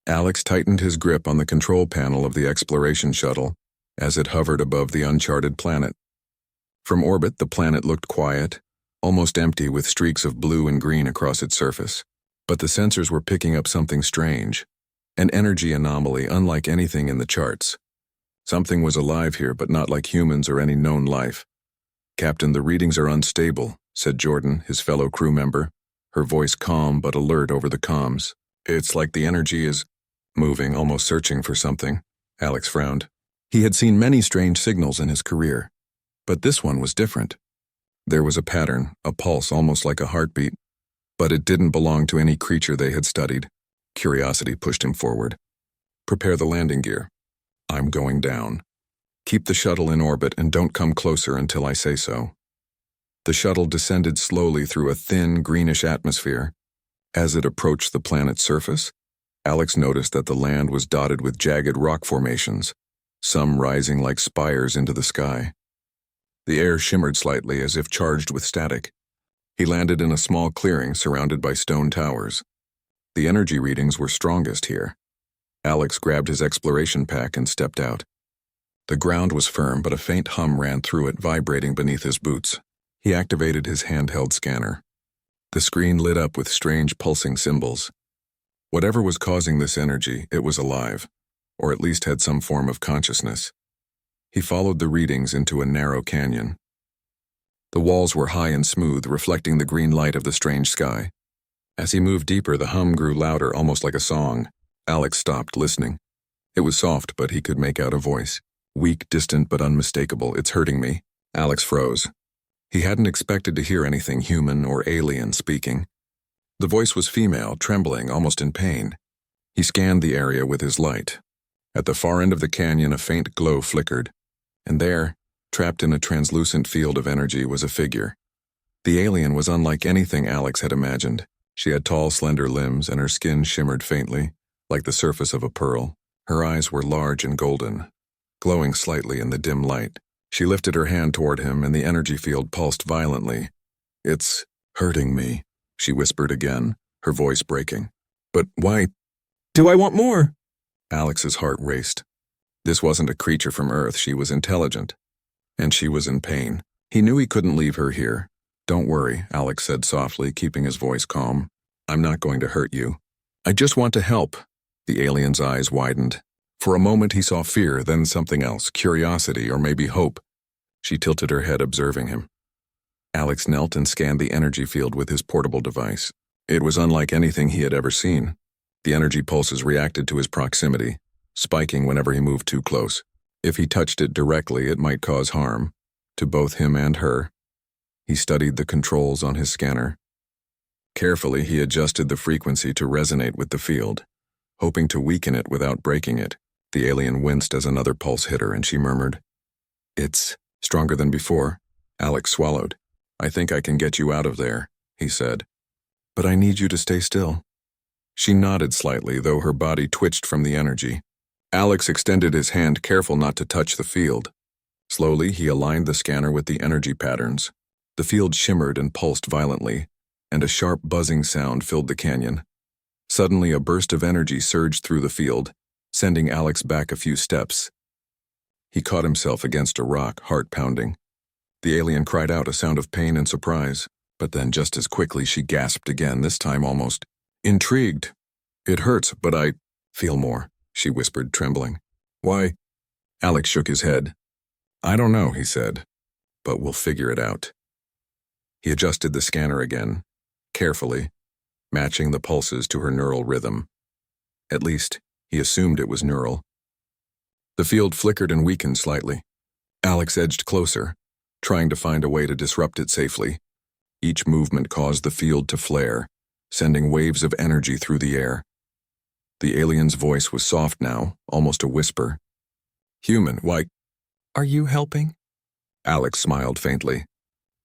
Alex tightened his grip on the control panel of the exploration shuttle as it hovered above the uncharted planet. From orbit, the planet looked quiet, almost empty with streaks of blue and green across its surface. But the sensors were picking up something strange, an energy anomaly unlike anything in the charts. Something was alive here, but not like humans or any known life. "Captain, the readings are unstable," said Jordan, his fellow crew member, her voice calm but alert over the comms. "It's like the energy is moving, almost searching for something." Alex frowned. He had seen many strange signals in his career, but this one was different. There was a pattern, a pulse almost like a heartbeat, but it didn't belong to any creature they had studied. Curiosity pushed him forward. "Prepare the landing gear. I'm going down. Keep the shuttle in orbit and don't come closer until I say so." The shuttle descended slowly through a thin, greenish atmosphere. As it approached the planet's surface, Alex noticed that the land was dotted with jagged rock formations, some rising like spires into the sky. The air shimmered slightly as if charged with static. He landed in a small clearing surrounded by stone towers. The energy readings were strongest here. Alex grabbed his exploration pack and stepped out. The ground was firm, but a faint hum ran through it, vibrating beneath his boots. He activated his handheld scanner. The screen lit up with strange pulsing symbols. Whatever was causing this energy, it was alive, or at least had some form of consciousness. He followed the readings into a narrow canyon. The walls were high and smooth, reflecting the green light of the strange sky. As he moved deeper, the hum grew louder, almost like a song. Alex stopped, listening. It was soft, but he could make out a voice. Weak, distant, but unmistakable. "It's hurting me." Alex froze. He hadn't expected to hear anything human or alien speaking. The voice was female, trembling, almost in pain. He scanned the area with his light. At the far end of the canyon, a faint glow flickered. And there, trapped in a translucent field of energy, was a figure. The alien was unlike anything Alex had imagined. She had tall, slender limbs, and her skin shimmered faintly, like the surface of a pearl. Her eyes were large and golden, glowing slightly in the dim light. She lifted her hand toward him, and the energy field pulsed violently. "It's hurting me," she whispered again, her voice breaking. "But why do I want more?" Alex's heart raced. This wasn't a creature from Earth. She was intelligent, and she was in pain. He knew he couldn't leave her here. "Don't worry," Alex said softly, keeping his voice calm. "I'm not going to hurt you. I just want to help." The alien's eyes widened. For a moment he saw fear, then something else, curiosity or maybe hope. She tilted her head, observing him. Alex knelt and scanned the energy field with his portable device. It was unlike anything he had ever seen. The energy pulses reacted to his proximity, spiking whenever he moved too close. If he touched it directly, it might cause harm, to both him and her. He studied the controls on his scanner. Carefully, he adjusted the frequency to resonate with the field, hoping to weaken it without breaking it. The alien winced as another pulse hit her, and she murmured, "It's stronger than before." Alex swallowed. "I think I can get you out of there," he said. "But I need you to stay still." She nodded slightly, though her body twitched from the energy. Alex extended his hand, careful not to touch the field. Slowly, he aligned the scanner with the energy patterns. The field shimmered and pulsed violently, and a sharp buzzing sound filled the canyon. Suddenly, a burst of energy surged through the field, sending Alex back a few steps. He caught himself against a rock, heart pounding. The alien cried out, a sound of pain and surprise, but then just as quickly she gasped again, this time almost intrigued. "It hurts, but I feel more," she whispered, trembling. "Why?" Alex shook his head. "I don't know," he said, "but we'll figure it out." He adjusted the scanner again, carefully, matching the pulses to her neural rhythm. At least, he assumed it was neural. The field flickered and weakened slightly. Alex edged closer, trying to find a way to disrupt it safely. Each movement caused the field to flare, sending waves of energy through the air. The alien's voice was soft now, almost a whisper. "Human, why are you helping?" Alex smiled faintly.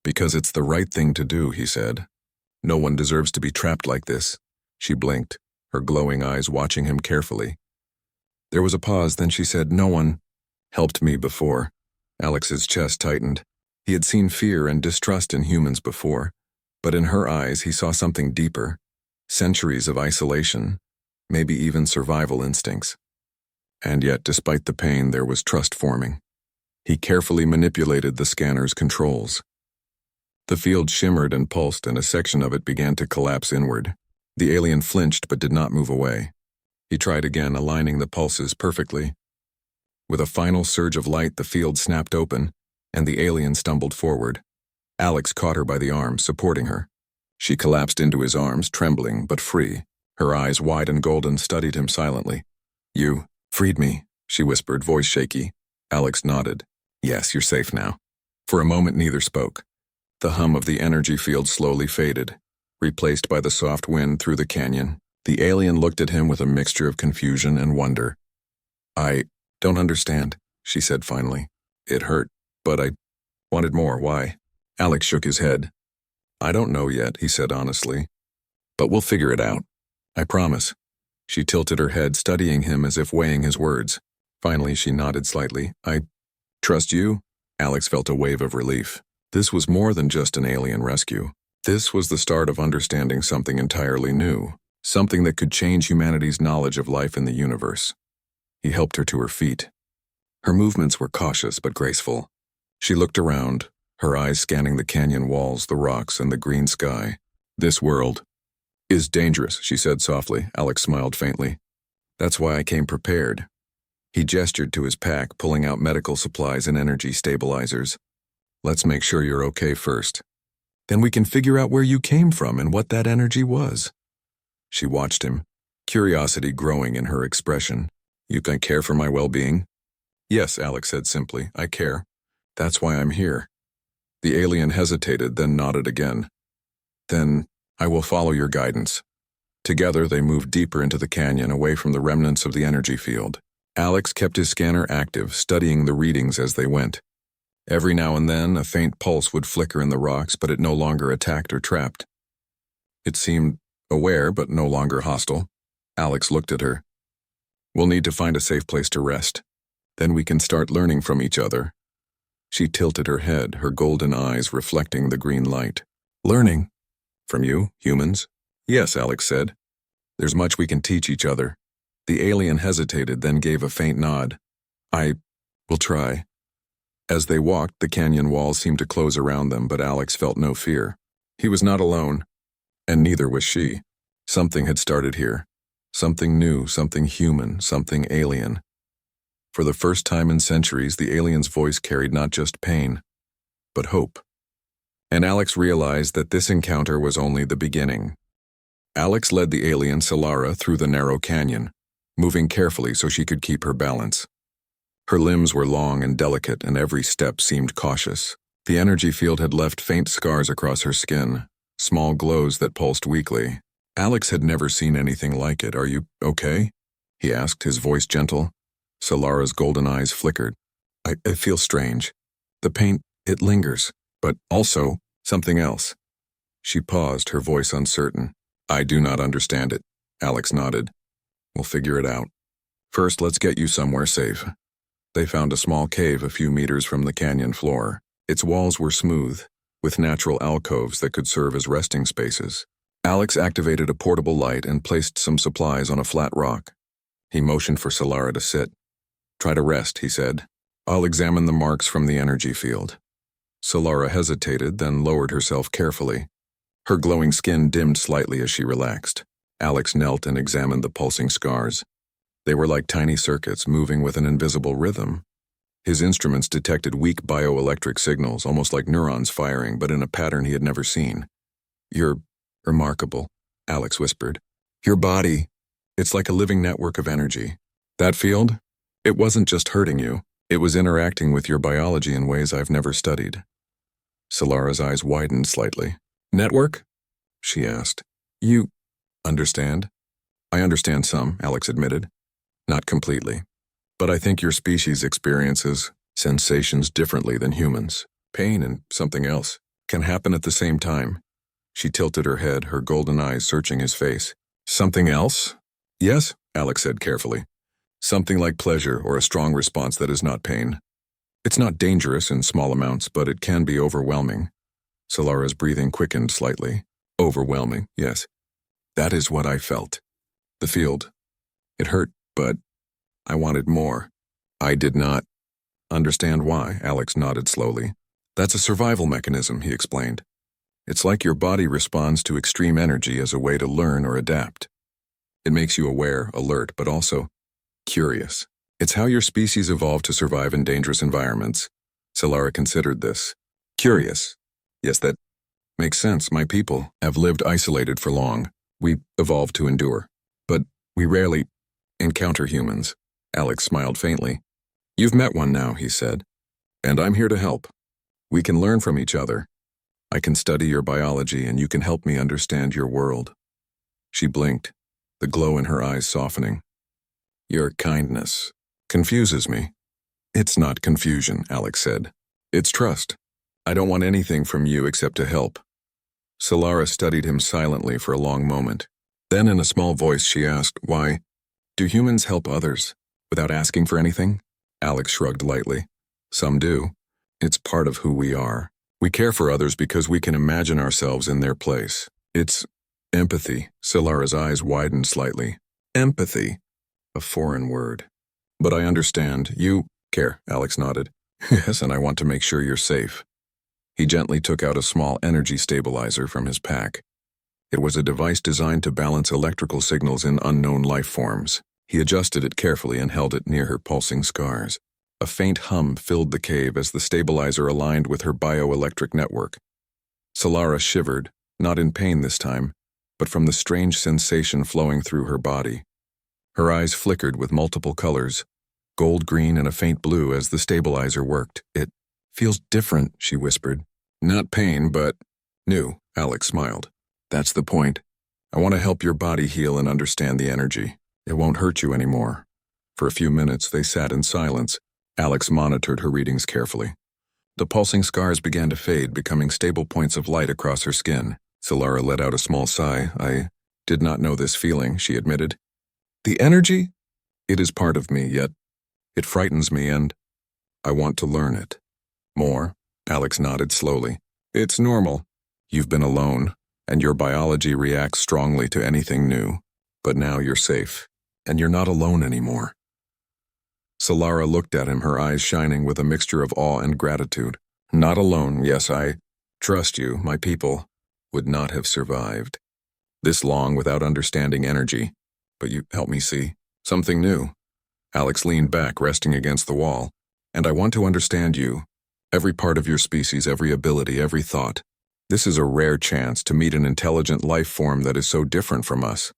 "Because it's the right thing to do," he said. "No one deserves to be trapped like this." She blinked, her glowing eyes watching him carefully. There was a pause, then she said, "No one helped me before." Alex's chest tightened. He had seen fear and distrust in humans before, but in her eyes he saw something deeper. Centuries of isolation, maybe even survival instincts. And yet, despite the pain, there was trust forming. He carefully manipulated the scanner's controls. The field shimmered and pulsed, and a section of it began to collapse inward. The alien flinched but did not move away. He tried again, aligning the pulses perfectly. With a final surge of light, the field snapped open, and the alien stumbled forward. Alex caught her by the arm, supporting her. She collapsed into his arms, trembling but free. Her eyes, wide and golden, studied him silently. "You freed me," she whispered, voice shaky. Alex nodded. "Yes, you're safe now." For a moment, neither spoke. The hum of the energy field slowly faded, replaced by the soft wind through the canyon. The alien looked at him with a mixture of confusion and wonder. "I don't understand," she said finally. "It hurt, but I wanted more. Why?" Alex shook his head. "I don't know yet," he said honestly. "But we'll figure it out. I promise." She tilted her head, studying him as if weighing his words. Finally, she nodded slightly. "I trust you?" Alex felt a wave of relief. This was more than just an alien rescue. This was the start of understanding something entirely new, something that could change humanity's knowledge of life in the universe. He helped her to her feet. Her movements were cautious but graceful. She looked around, her eyes scanning the canyon walls, the rocks, and the green sky. "This world is dangerous," she said softly. Alex smiled faintly. "That's why I came prepared." He gestured to his pack, pulling out medical supplies and energy stabilizers. "Let's make sure you're okay first. Then we can figure out where you came from and what that energy was." She watched him, curiosity growing in her expression. "You can care for my well-being?" "Yes," Alex said simply. "I care. That's why I'm here." The alien hesitated, then nodded again. "Then I will follow your guidance." Together, they moved deeper into the canyon, away from the remnants of the energy field. Alex kept his scanner active, studying the readings as they went. Every now and then, a faint pulse would flicker in the rocks, but it no longer attacked or trapped. It seemed aware, but no longer hostile. Alex looked at her. "We'll need to find a safe place to rest. Then we can start learning from each other." She tilted her head, her golden eyes reflecting the green light. "Learning? From you, humans?" "Yes," Alex said. "There's much we can teach each other." The alien hesitated, then gave a faint nod. "I will try." As they walked, the canyon walls seemed to close around them, but Alex felt no fear. He was not alone, and neither was she. Something had started here. Something new, something human, something alien. For the first time in centuries, the alien's voice carried not just pain, but hope. And Alex realized that this encounter was only the beginning. Alex led the alien Solara through the narrow canyon, moving carefully so she could keep her balance. Her limbs were long and delicate, and every step seemed cautious. The energy field had left faint scars across her skin, small glows that pulsed weakly. Alex had never seen anything like it. "Are you okay?" he asked, his voice gentle. Solara's golden eyes flickered. I feel strange. The pain, it lingers, but also something else." She paused, her voice uncertain. "I do not understand it." Alex nodded. "We'll figure it out. First, let's get you somewhere safe." They found a small cave a few meters from the canyon floor. Its walls were smooth, with natural alcoves that could serve as resting spaces. Alex activated a portable light and placed some supplies on a flat rock. He motioned for Solara to sit. "Try to rest," he said. "I'll examine the marks from the energy field." Solara hesitated, then lowered herself carefully. Her glowing skin dimmed slightly as she relaxed. Alex knelt and examined the pulsing scars. They were like tiny circuits moving with an invisible rhythm. His instruments detected weak bioelectric signals, almost like neurons firing, but in a pattern he had never seen. "You're remarkable," Alex whispered. "Your body, it's like a living network of energy. That field, it wasn't just hurting you, it was interacting with your biology in ways I've never studied." Solara's eyes widened slightly. "Network?" she asked. "You understand?" "I understand some," Alex admitted. "Not completely. But I think your species experiences sensations differently than humans. Pain and something else can happen at the same time." She tilted her head, her golden eyes searching his face. "Something else?" "Yes," Alex said carefully. "Something like pleasure or a strong response that is not pain. It's not dangerous in small amounts, but it can be overwhelming." Solara's breathing quickened slightly. "Overwhelming, yes. That is what I felt. The field, It hurt, but I wanted more. I did not understand why, Alex nodded slowly. That's a survival mechanism, he explained. It's like your body responds to extreme energy as a way to learn or adapt. It makes you aware, alert, but also curious. It's how your species evolved to survive in dangerous environments. Solara considered this. Curious. Yes, that makes sense. My people have lived isolated for long. We evolved to endure. But we rarely encounter humans. Alex smiled faintly. You've met one now, he said. And I'm here to help. We can learn from each other. I can study your biology and you can help me understand your world. She blinked, the glow in her eyes softening. Your kindness confuses me. It's not confusion, Alex said. It's trust. I don't want anything from you except to help. Solara studied him silently for a long moment. Then in a small voice she asked, why do humans help others without asking for anything? Alex shrugged lightly. Some do. It's part of who we are. We care for others because we can imagine ourselves in their place. It's empathy. Solara's eyes widened slightly. Empathy. A foreign word. But I understand. You care, Alex nodded. Yes, and I want to make sure you're safe. He gently took out a small energy stabilizer from his pack. It was a device designed to balance electrical signals in unknown life forms. He adjusted it carefully and held it near her pulsing scars. A faint hum filled the cave as the stabilizer aligned with her bioelectric network. Solara shivered, not in pain this time, but from the strange sensation flowing through her body. Her eyes flickered with multiple colors, gold, green, and a faint blue as the stabilizer worked. It feels different, she whispered. Not pain, but new, Alex smiled. That's the point. I want to help your body heal and understand the energy. It won't hurt you anymore. For a few minutes, they sat in silence. Alex monitored her readings carefully. The pulsing scars began to fade, becoming stable points of light across her skin. Solara let out a small sigh. I did not know this feeling, she admitted. The energy? It is part of me, yet it frightens me and I want to learn it. More? Alex nodded slowly. It's normal. You've been alone, and your biology reacts strongly to anything new. But now you're safe, and you're not alone anymore. Solara looked at him, her eyes shining with a mixture of awe and gratitude. Not alone, yes, I trust you. My people would not have survived this long without understanding energy. But you help me see something new. Alex leaned back, resting against the wall. And I want to understand you. Every part of your species, every ability, every thought. This is a rare chance to meet an intelligent life form that is so different from us.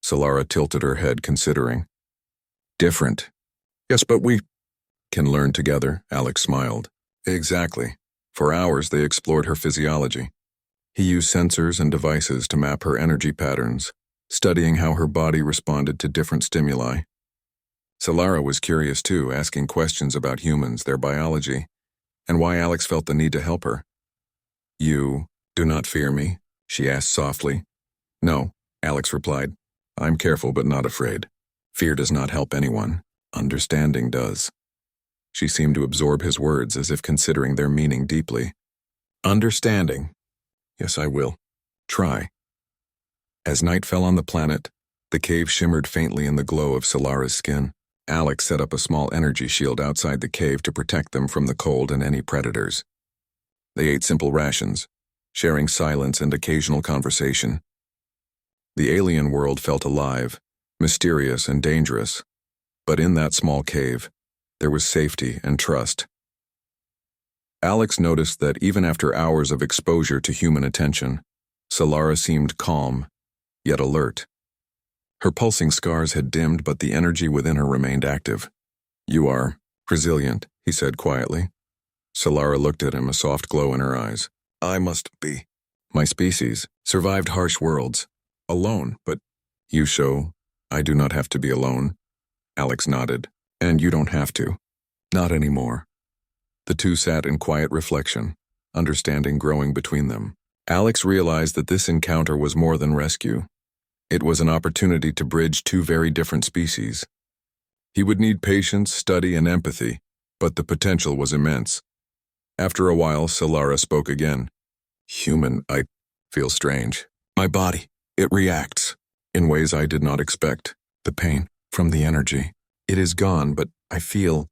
Solara tilted her head, considering. Different. Yes, but we can learn together, Alex smiled. Exactly. For hours they explored her physiology. He used sensors and devices to map her energy patterns, studying how her body responded to different stimuli. Solara was curious too, asking questions about humans, their biology, and why Alex felt the need to help her. You do not fear me? She asked softly. No, Alex replied. I'm careful but not afraid. Fear does not help anyone. Understanding does. She seemed to absorb his words as if considering their meaning deeply. Understanding. Yes, I will. Try. As night fell on the planet, the cave shimmered faintly in the glow of Solara's skin. Alex set up a small energy shield outside the cave to protect them from the cold and any predators. They ate simple rations, sharing silence and occasional conversation. The alien world felt alive, mysterious and dangerous. But in that small cave, there was safety and trust. Alex noticed that even after hours of exposure to human attention, Solara seemed calm, yet alert. Her pulsing scars had dimmed, but the energy within her remained active. You are resilient, he said quietly. Solara looked at him, a soft glow in her eyes. I must be. My species survived harsh worlds, alone, but you show I do not have to be alone. Alex nodded. And you don't have to. Not anymore. The two sat in quiet reflection, understanding growing between them. Alex realized that this encounter was more than rescue. It was an opportunity to bridge two very different species. He would need patience, study, and empathy, but the potential was immense. After a while, Solara spoke again. Human, I feel strange. My body, it reacts in ways I did not expect. The pain From the energy. It is gone, but I feel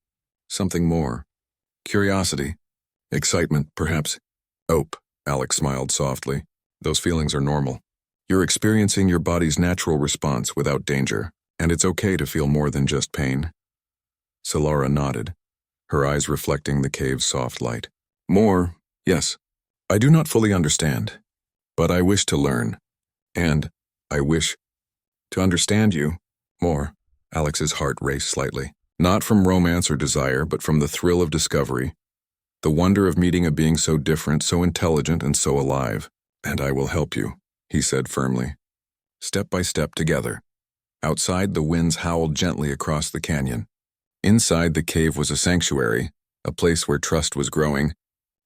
something more. Curiosity. Excitement, perhaps. Hope, Alex smiled softly. Those feelings are normal. You're experiencing your body's natural response without danger, and it's okay to feel more than just pain. Solara nodded, her eyes reflecting the cave's soft light. More, yes. I do not fully understand, but I wish to learn, and I wish to understand you more. Alex's heart raced slightly, not from romance or desire, but from the thrill of discovery, the wonder of meeting a being so different, so intelligent, and so alive. And I will help you, he said firmly. Step by step together. Outside, the winds howled gently across the canyon. Inside, the cave was a sanctuary, a place where trust was growing,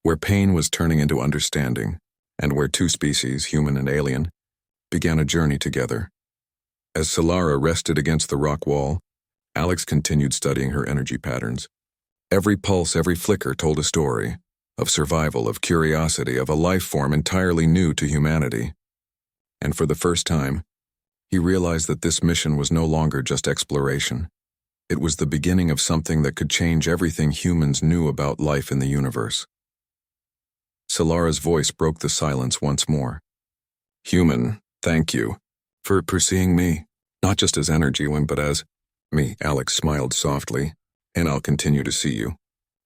where pain was turning into understanding, and where two species, human and alien, began a journey together. As Solara rested against the rock wall, Alex continued studying her energy patterns. Every pulse, every flicker told a story, of survival, of curiosity, of a life form entirely new to humanity. And for the first time, he realized that this mission was no longer just exploration. It was the beginning of something that could change everything humans knew about life in the universe. Solara's voice broke the silence once more. Human, thank you for seeing me, not just as energy one, but as me. Alex smiled softly, and I'll continue to see you.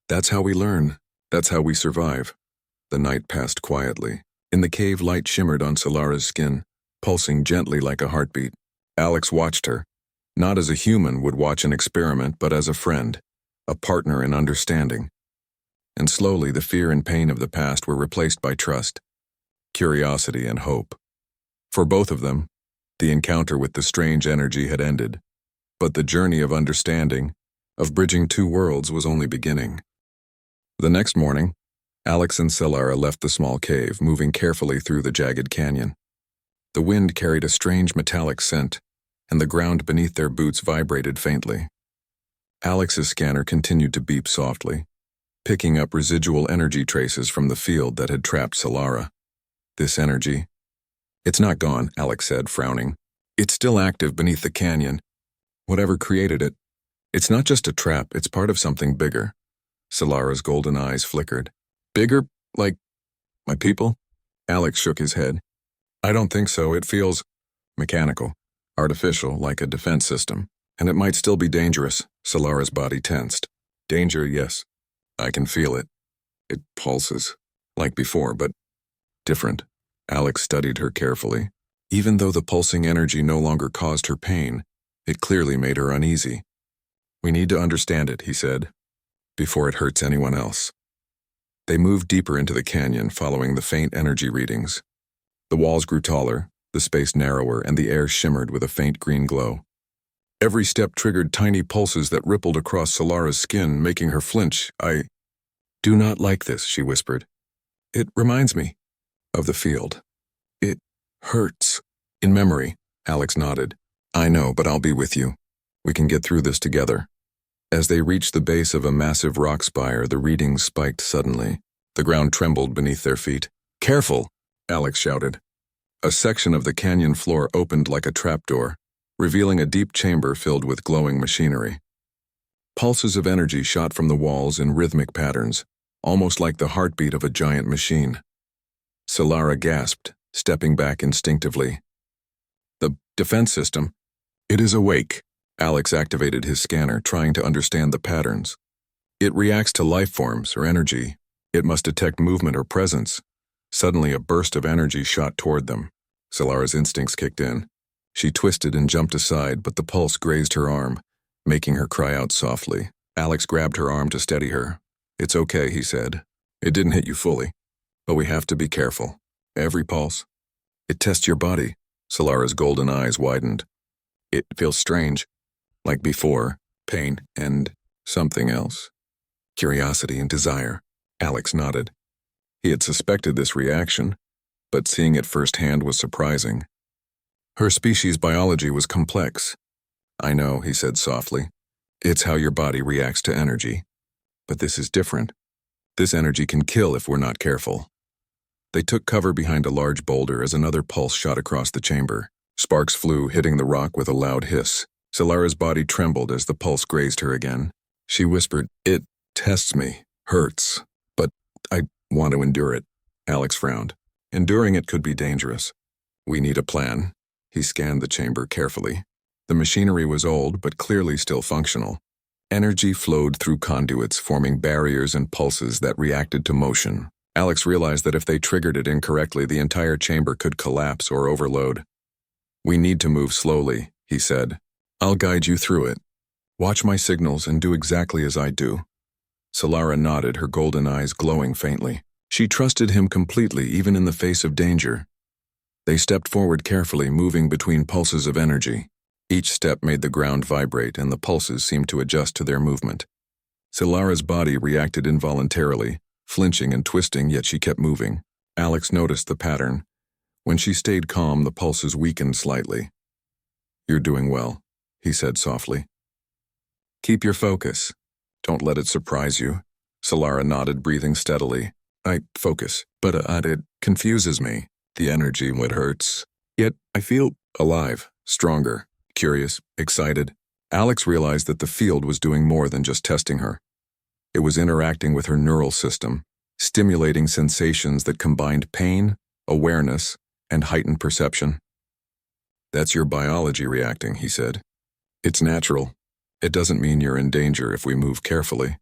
That's how we learn. That's how we survive. The night passed quietly. In the cave, light shimmered on Solara's skin, pulsing gently like a heartbeat. Alex watched her, not as a human would watch an experiment, but as a friend, a partner in understanding. And slowly, the fear and pain of the past were replaced by trust, curiosity, and hope. For both of them, the encounter with the strange energy had ended, but the journey of understanding, of bridging two worlds, was only beginning. The next morning, Alex and Solara left the small cave, moving carefully through the jagged canyon. The wind carried a strange metallic scent, and the ground beneath their boots vibrated faintly. Alex's scanner continued to beep softly, picking up residual energy traces from the field that had trapped Solara. This energy, it's not gone, Alex said, frowning. It's still active beneath the canyon. Whatever created it, it's not just a trap, it's part of something bigger. Solara's golden eyes flickered. Bigger, like my people? Alex shook his head. I don't think so. It feels mechanical, artificial, like a defense system. And it might still be dangerous. Solara's body tensed. Danger, yes. I can feel it. It pulses, like before, but different. Alex studied her carefully. Even though the pulsing energy no longer caused her pain, it clearly made her uneasy. We need to understand it, he said, before it hurts anyone else. They moved deeper into the canyon, following the faint energy readings. The walls grew taller, the space narrower, and the air shimmered with a faint green glow. Every step triggered tiny pulses that rippled across Solara's skin, making her flinch. I do not like this, she whispered. It reminds me of the field. It hurts. In memory, Alex nodded. I know, but I'll be with you. We can get through this together. As they reached the base of a massive rock spire, the readings spiked suddenly. The ground trembled beneath their feet. Careful, Alex shouted. A section of the canyon floor opened like a trapdoor, revealing a deep chamber filled with glowing machinery. Pulses of energy shot from the walls in rhythmic patterns, almost like the heartbeat of a giant machine. Solara gasped, stepping back instinctively. The defense system. It is awake. Alex activated his scanner, trying to understand the patterns. It reacts to life forms or energy. It must detect movement or presence. Suddenly, a burst of energy shot toward them. Solara's instincts kicked in. She twisted and jumped aside, but the pulse grazed her arm, making her cry out softly. Alex grabbed her arm to steady her. It's okay, he said. It didn't hit you fully, but we have to be careful. Every pulse. It tests your body. Solara's golden eyes widened. It feels strange. Like before, pain and something else. Curiosity and desire. Alex nodded. He had suspected this reaction, but seeing it firsthand was surprising. Her species' biology was complex. I know, he said softly. It's how your body reacts to energy. But this is different. This energy can kill if we're not careful. They took cover behind a large boulder as another pulse shot across the chamber. Sparks flew, hitting the rock with a loud hiss. Solara's body trembled as the pulse grazed her again. She whispered, "It tests me, hurts, but I want to endure it." Alex frowned. Enduring it could be dangerous. "We need a plan." He scanned the chamber carefully. The machinery was old, but clearly still functional. Energy flowed through conduits, forming barriers and pulses that reacted to motion. Alex realized that if they triggered it incorrectly, the entire chamber could collapse or overload. "We need to move slowly," he said. "I'll guide you through it. Watch my signals and do exactly as I do." Solara nodded, her golden eyes glowing faintly. She trusted him completely, even in the face of danger. They stepped forward carefully, moving between pulses of energy. Each step made the ground vibrate, and the pulses seemed to adjust to their movement. Solara's body reacted involuntarily, flinching and twisting, yet she kept moving. Alex noticed the pattern. When she stayed calm, the pulses weakened slightly. "You're doing well," he said softly. "Keep your focus. Don't let it surprise you." Solara nodded, breathing steadily. "I focus, but it confuses me. The energy, what hurts. Yet I feel alive, stronger, curious, excited." Alex realized that the field was doing more than just testing her. It was interacting with her neural system, stimulating sensations that combined pain, awareness, and heightened perception. "That's your biology reacting," he said. "It's natural. It doesn't mean you're in danger if we move carefully."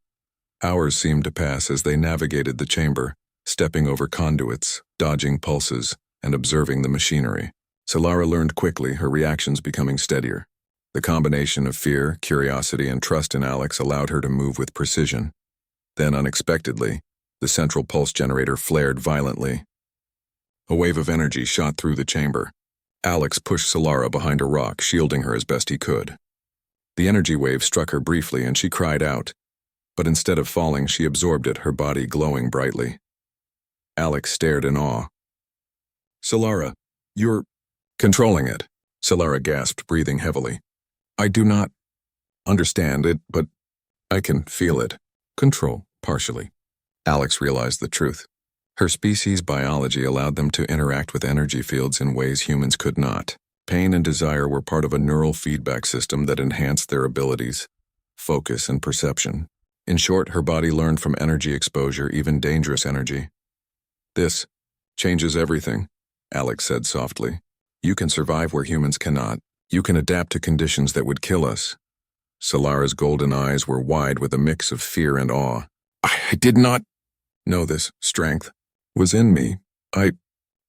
Hours seemed to pass as they navigated the chamber, stepping over conduits, dodging pulses, and observing the machinery. Solara learned quickly, her reactions becoming steadier. The combination of fear, curiosity, and trust in Alex allowed her to move with precision. Then, unexpectedly, the central pulse generator flared violently. A wave of energy shot through the chamber. Alex pushed Solara behind a rock, shielding her as best he could. The energy wave struck her briefly, and she cried out. But instead of falling, she absorbed it, her body glowing brightly. Alex stared in awe. "Solara, you're controlling it," Solara gasped, breathing heavily. "I do not understand it, but I can feel it." "Control, partially." Alex realized the truth. Her species' biology allowed them to interact with energy fields in ways humans could not. Pain and desire were part of a neural feedback system that enhanced their abilities, focus, and perception. In short, her body learned from energy exposure, even dangerous energy. "This changes everything," Alex said softly. "You can survive where humans cannot. You can adapt to conditions that would kill us." Solara's golden eyes were wide with a mix of fear and awe. I did not know this strength was in me. I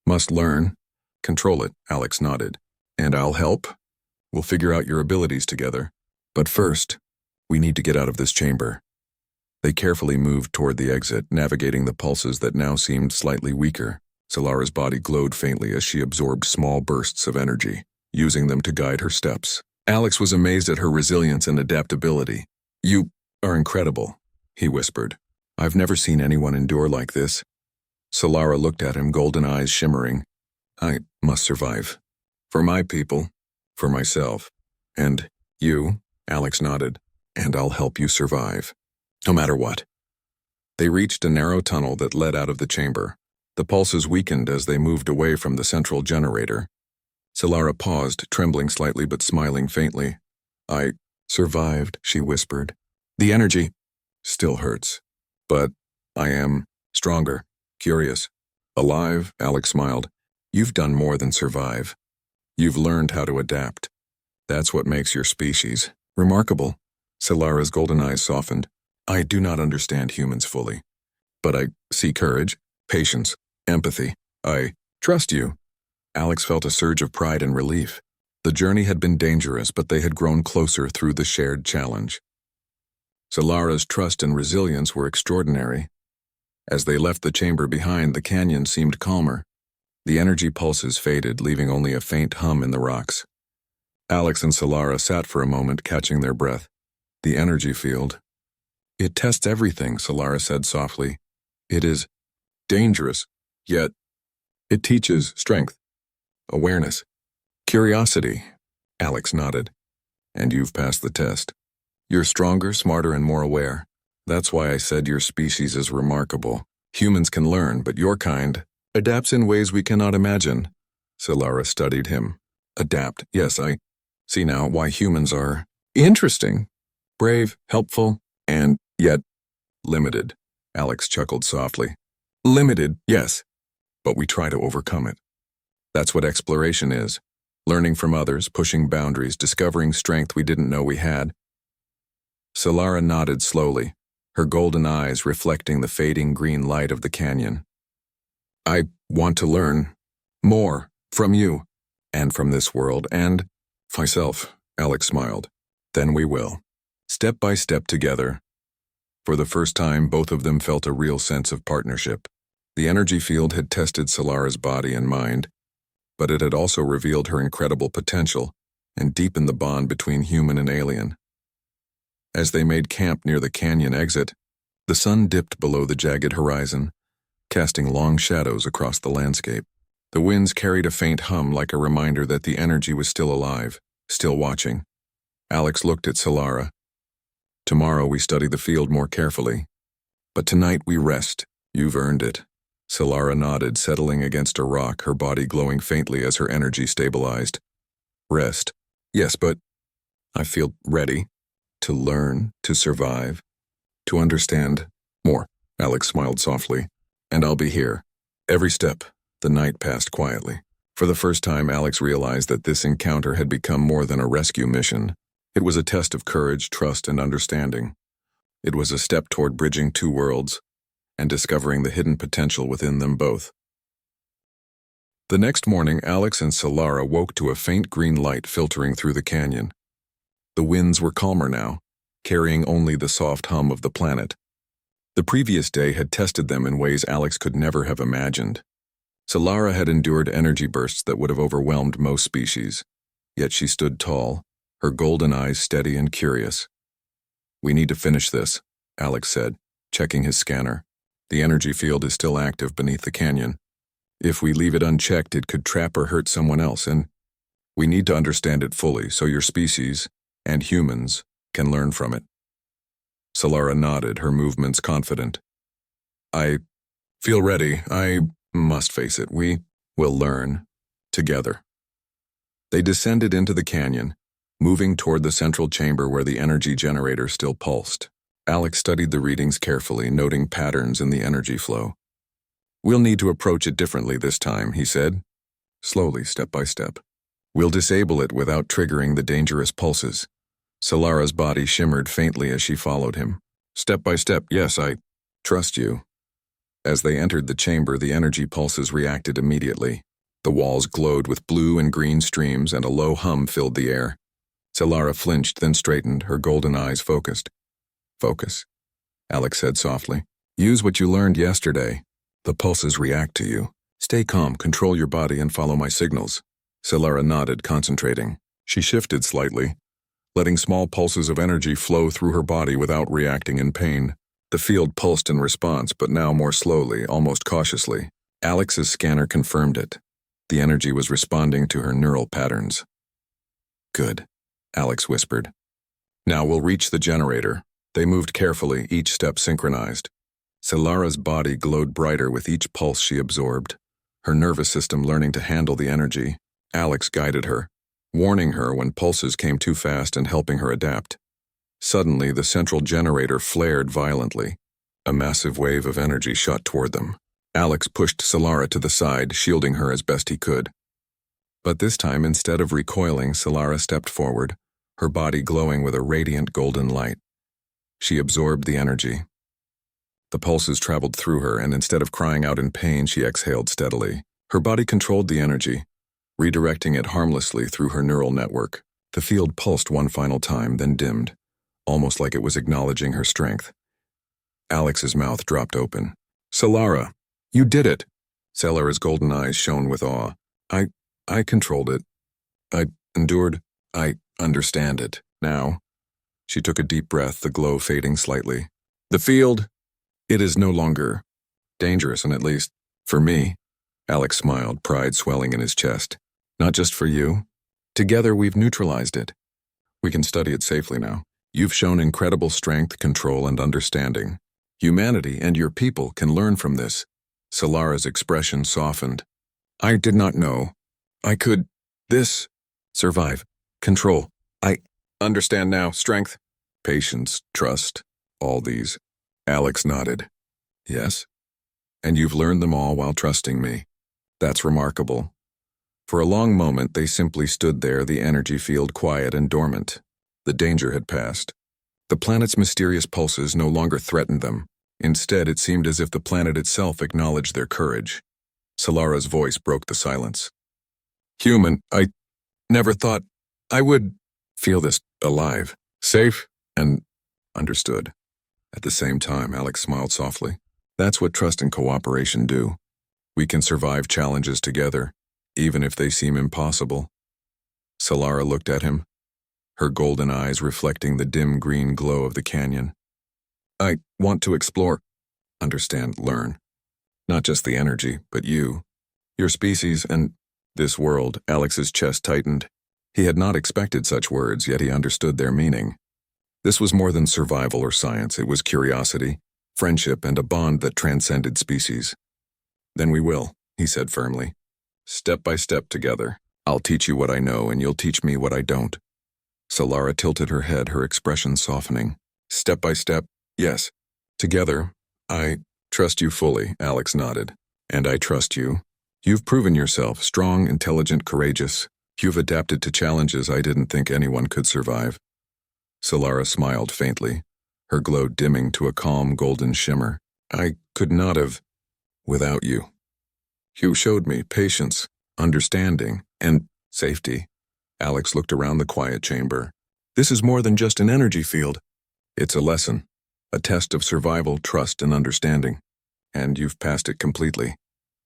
must learn." "Control it," Alex nodded. "And I'll help. We'll figure out your abilities together. But first, we need to get out of this chamber." They carefully moved toward the exit, navigating the pulses that now seemed slightly weaker. Solara's body glowed faintly as she absorbed small bursts of energy, using them to guide her steps. Alex was amazed at her resilience and adaptability. "You are incredible," he whispered. "I've never seen anyone endure like this." Solara looked at him, golden eyes shimmering. "I must survive. For my people, for myself. And you," Alex nodded, "and I'll help you survive. No matter what." They reached a narrow tunnel that led out of the chamber. The pulses weakened as they moved away from the central generator. Solara paused, trembling slightly but smiling faintly. "I survived," she whispered. "The energy still hurts, but I am stronger, curious, alive." Alex smiled. "You've done more than survive. You've learned how to adapt. That's what makes your species remarkable." Solara's golden eyes softened. "I do not understand humans fully, but I see courage, patience, empathy. I trust you." Alex felt a surge of pride and relief. The journey had been dangerous, but they had grown closer through the shared challenge. Solara's trust and resilience were extraordinary. As they left the chamber behind, the canyon seemed calmer. The energy pulses faded, leaving only a faint hum in the rocks. Alex and Solara sat for a moment, catching their breath. The energy field. "It tests everything," Solara said softly. "It is dangerous, yet it teaches strength, awareness, curiosity." Alex nodded. "And you've passed the test. You're stronger, smarter, and more aware. That's why I said your species is remarkable. Humans can learn, but your kind adapts in ways we cannot imagine." Solara studied him. "Adapt, yes, I See now why humans are interesting, brave, helpful, and yet limited. Alex chuckled softly. Limited, yes, but we try to overcome it. That's what exploration is. Learning from others, pushing boundaries, discovering strength we didn't know we had. Solara nodded slowly, her golden eyes reflecting the fading green light of the canyon. I want to learn more from you, and from this world, and myself, Alex smiled. Then we will. Step by step together. For the first time, both of them felt a real sense of partnership. The energy field had tested Solara's body and mind, but it had also revealed her incredible potential and deepened the bond between human and alien. As they made camp near the canyon exit, the sun dipped below the jagged horizon, casting long shadows across the landscape. The winds carried a faint hum like a reminder that the energy was still alive, still watching. Alex looked at Solara. Tomorrow we study the field more carefully. But tonight we rest. You've earned it. Solara nodded, settling against a rock, her body glowing faintly as her energy stabilized. Rest. Yes, but I feel ready to learn, to survive, to understand more. Alex smiled softly. And I'll be here. Every step. The night passed quietly. For the first time, Alex realized that this encounter had become more than a rescue mission. It was a test of courage, trust, and understanding. It was a step toward bridging two worlds and discovering the hidden potential within them both. The next morning, Alex and Solara woke to a faint green light filtering through the canyon. The winds were calmer now, carrying only the soft hum of the planet. The previous day had tested them in ways Alex could never have imagined. Solara had endured energy bursts that would have overwhelmed most species, yet she stood tall, her golden eyes steady and curious. We need to finish this, Alex said, checking his scanner. The energy field is still active beneath the canyon. If we leave it unchecked, it could trap or hurt someone else, and we need to understand it fully so your species, and humans, can learn from it. Solara nodded, her movements confident. I feel ready. I must face it. We will learn together. They descended into the canyon, moving toward the central chamber where the energy generator still pulsed. Alex studied the readings carefully, noting patterns in the energy flow. We'll need to approach it differently this time, he said, slowly, step by step. We'll disable it without triggering the dangerous pulses. Solara's body shimmered faintly as she followed him. Step by step, yes, I trust you. As they entered the chamber, the energy pulses reacted immediately. The walls glowed with blue and green streams, and a low hum filled the air. Solara flinched, then straightened, her golden eyes focused. Focus, Alex said softly. Use what you learned yesterday. The pulses react to you. Stay calm, control your body, and follow my signals. Solara nodded, concentrating. She shifted slightly, letting small pulses of energy flow through her body without reacting in pain. The field pulsed in response, but now more slowly, almost cautiously. Alex's scanner confirmed it. The energy was responding to her neural patterns. Good, Alex whispered. Now we'll reach the generator. They moved carefully, each step synchronized. Solara's body glowed brighter with each pulse she absorbed, her nervous system learning to handle the energy. Alex guided her, warning her when pulses came too fast and helping her adapt. Suddenly, the central generator flared violently. A massive wave of energy shot toward them. Alex pushed Solara to the side, shielding her as best he could. But this time, instead of recoiling, Solara stepped forward, her body glowing with a radiant golden light. She absorbed the energy. The pulses traveled through her, and instead of crying out in pain, she exhaled steadily. Her body controlled the energy, redirecting it harmlessly through her neural network. The field pulsed one final time, then dimmed, almost like it was acknowledging her strength. Alex's mouth dropped open. Solara, you did it! Solara's golden eyes shone with awe. I controlled it. I endured. I understand it. Now. She took a deep breath, the glow fading slightly. The field, it is no longer dangerous, and at least, for me. Alex smiled, pride swelling in his chest. Not just for you. Together we've neutralized it. We can study it safely now. You've shown incredible strength, control, and understanding. Humanity and your people can learn from this. Solara's expression softened. I did not know I could survive. Control. I understand now. Strength. Patience. Trust. All these. Alex nodded. Yes. And you've learned them all while trusting me. That's remarkable. For a long moment, they simply stood there, the energy field quiet and dormant. The danger had passed. The planet's mysterious pulses no longer threatened them. Instead, it seemed as if the planet itself acknowledged their courage. Solara's voice broke the silence. Human, I never thought I would feel this alive, safe, and understood. At the same time, Alex smiled softly. That's what trust and cooperation do. We can survive challenges together, even if they seem impossible. Solara looked at him, her golden eyes reflecting the dim green glow of the canyon. I want to explore, understand, learn. Not just the energy, but you, your species, and this world. Alex's chest tightened. He had not expected such words, yet he understood their meaning. This was more than survival or science. It was curiosity, friendship, and a bond that transcended species. Then we will, he said firmly. Step by step together. I'll teach you what I know, and you'll teach me what I don't. Solara tilted her head, her expression softening. Step by step, yes. Together, I trust you fully, Alex nodded. And I trust you. You've proven yourself strong, intelligent, courageous. You've adapted to challenges I didn't think anyone could survive. Solara smiled faintly, her glow dimming to a calm golden shimmer. I could not have without you. You showed me patience, understanding, and safety. Alex looked around the quiet chamber. This is more than just an energy field. It's a lesson, a test of survival, trust, and understanding. And you've passed it completely.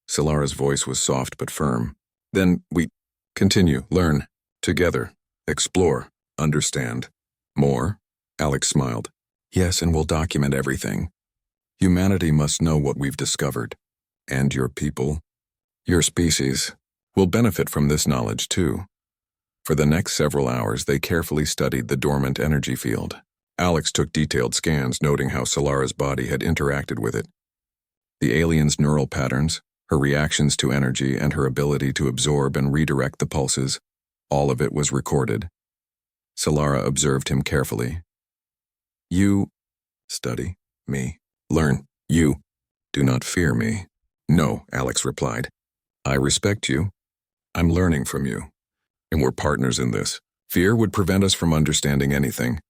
Solara's voice was soft but firm. Then we continue, learn, together, explore, understand. More? Alex smiled. Yes, and we'll document everything. Humanity must know what we've discovered. And your people, your species, will benefit from this knowledge too. For the next several hours, they carefully studied the dormant energy field. Alex took detailed scans, noting how Solara's body had interacted with it. The alien's neural patterns, her reactions to energy, and her ability to absorb and redirect the pulses, all of it was recorded. Solara observed him carefully. You study me. Learn. You do not fear me. No, Alex replied. I respect you. I'm learning from you. And we're partners in this. Fear would prevent us from understanding anything.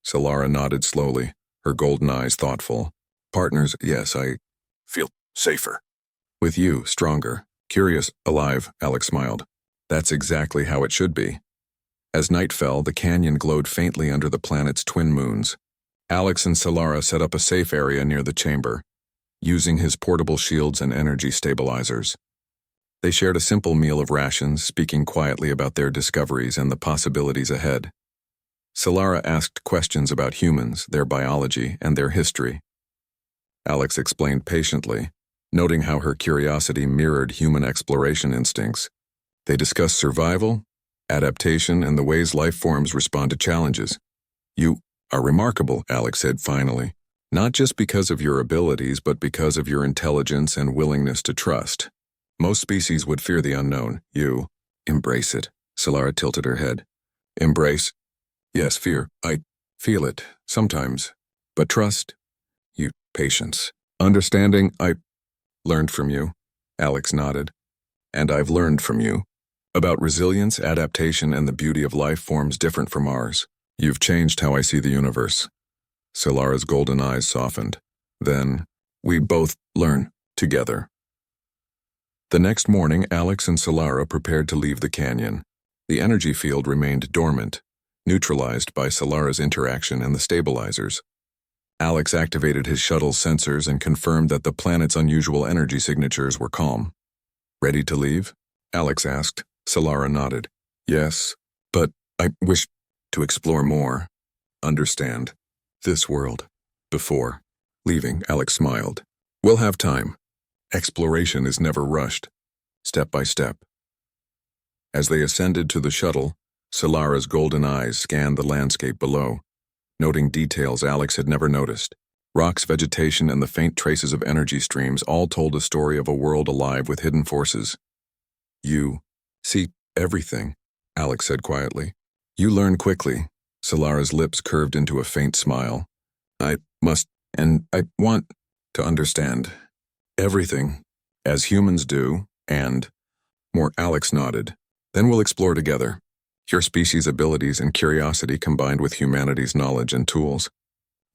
Solara nodded slowly, her golden eyes thoughtful. Partners, yes, I feel safer. With you, stronger, curious, alive, Alex smiled. That's exactly how it should be. As night fell, the canyon glowed faintly under the planet's twin moons. Alex and Solara set up a safe area near the chamber, using his portable shields and energy stabilizers. They shared a simple meal of rations, speaking quietly about their discoveries and the possibilities ahead. Solara asked questions about humans, their biology, and their history. Alex explained patiently, noting how her curiosity mirrored human exploration instincts. They discussed survival, adaptation, and the ways life forms respond to challenges. You are remarkable, Alex said finally, not just because of your abilities, but because of your intelligence and willingness to trust. Most species would fear the unknown. You embrace it. Solara tilted her head. Embrace? Yes, fear. I feel it, sometimes. But trust? You, patience. Understanding? I learned from you. Alex nodded. And I've learned from you. About resilience, adaptation, and the beauty of life forms different from ours. You've changed how I see the universe. Solara's golden eyes softened. Then, we both learn together. The next morning, Alex and Solara prepared to leave the canyon. The energy field remained dormant, neutralized by Solara's interaction and the stabilizers. Alex activated his shuttle's sensors and confirmed that the planet's unusual energy signatures were calm. Ready to leave? Alex asked. Solara nodded. Yes, but I wish to explore more. Understand this world. Before leaving, Alex smiled. We'll have time. Exploration is never rushed, step by step. As they ascended to the shuttle, Solara's golden eyes scanned the landscape below, noting details Alex had never noticed. Rocks, vegetation, and the faint traces of energy streams all told a story of a world alive with hidden forces. You see everything, Alex said quietly. You learn quickly. Solara's lips curved into a faint smile. I must, and I want to understand everything, as humans do, and more. Alex nodded. Then we'll explore together. Your species' abilities and curiosity combined with humanity's knowledge and tools.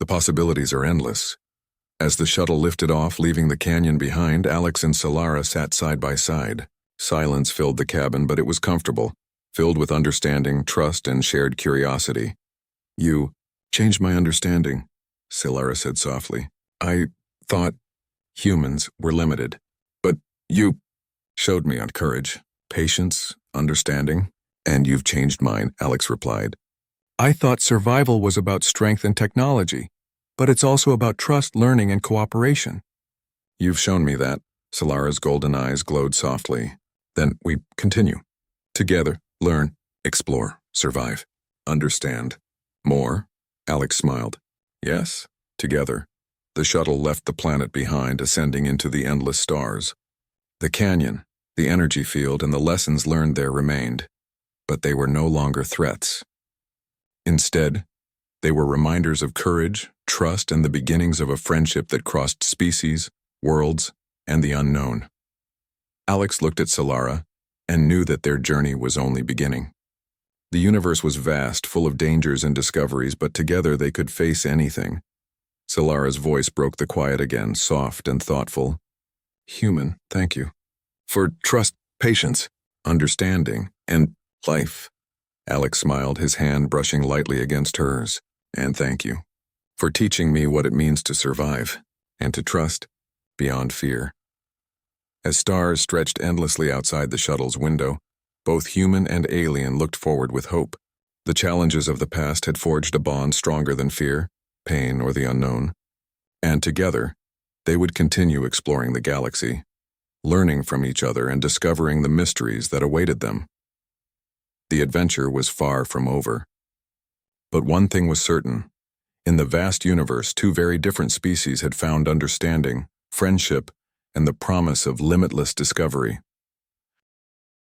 The possibilities are endless. As the shuttle lifted off, leaving the canyon behind, Alex and Solara sat side by side. Silence filled the cabin, but it was comfortable, filled with understanding, trust, and shared curiosity. You changed my understanding, Solara said softly. I thought humans were limited, but you showed me on courage, patience, understanding, and you've changed mine, Alex replied. I thought survival was about strength and technology, but it's also about trust, learning, and cooperation. You've shown me that. Solara's golden eyes glowed softly. Then we continue. Together, learn, explore, survive, understand. More? Alex smiled. Yes, together. The shuttle left the planet behind, ascending into the endless stars. The canyon, the energy field, and the lessons learned there remained. But they were no longer threats. Instead, they were reminders of courage, trust, and the beginnings of a friendship that crossed species, worlds, and the unknown. Alex looked at Solara and knew that their journey was only beginning. The universe was vast, full of dangers and discoveries, but together they could face anything. Solara's voice broke the quiet again, soft and thoughtful. Human, thank you. For trust, patience, understanding, and life. Alex smiled, his hand brushing lightly against hers. And thank you. For teaching me what it means to survive, and to trust, beyond fear. As stars stretched endlessly outside the shuttle's window, both human and alien looked forward with hope. The challenges of the past had forged a bond stronger than fear, pain, or the unknown. And together, they would continue exploring the galaxy, learning from each other and discovering the mysteries that awaited them. The adventure was far from over. But one thing was certain. In the vast universe, two very different species had found understanding, friendship, and the promise of limitless discovery.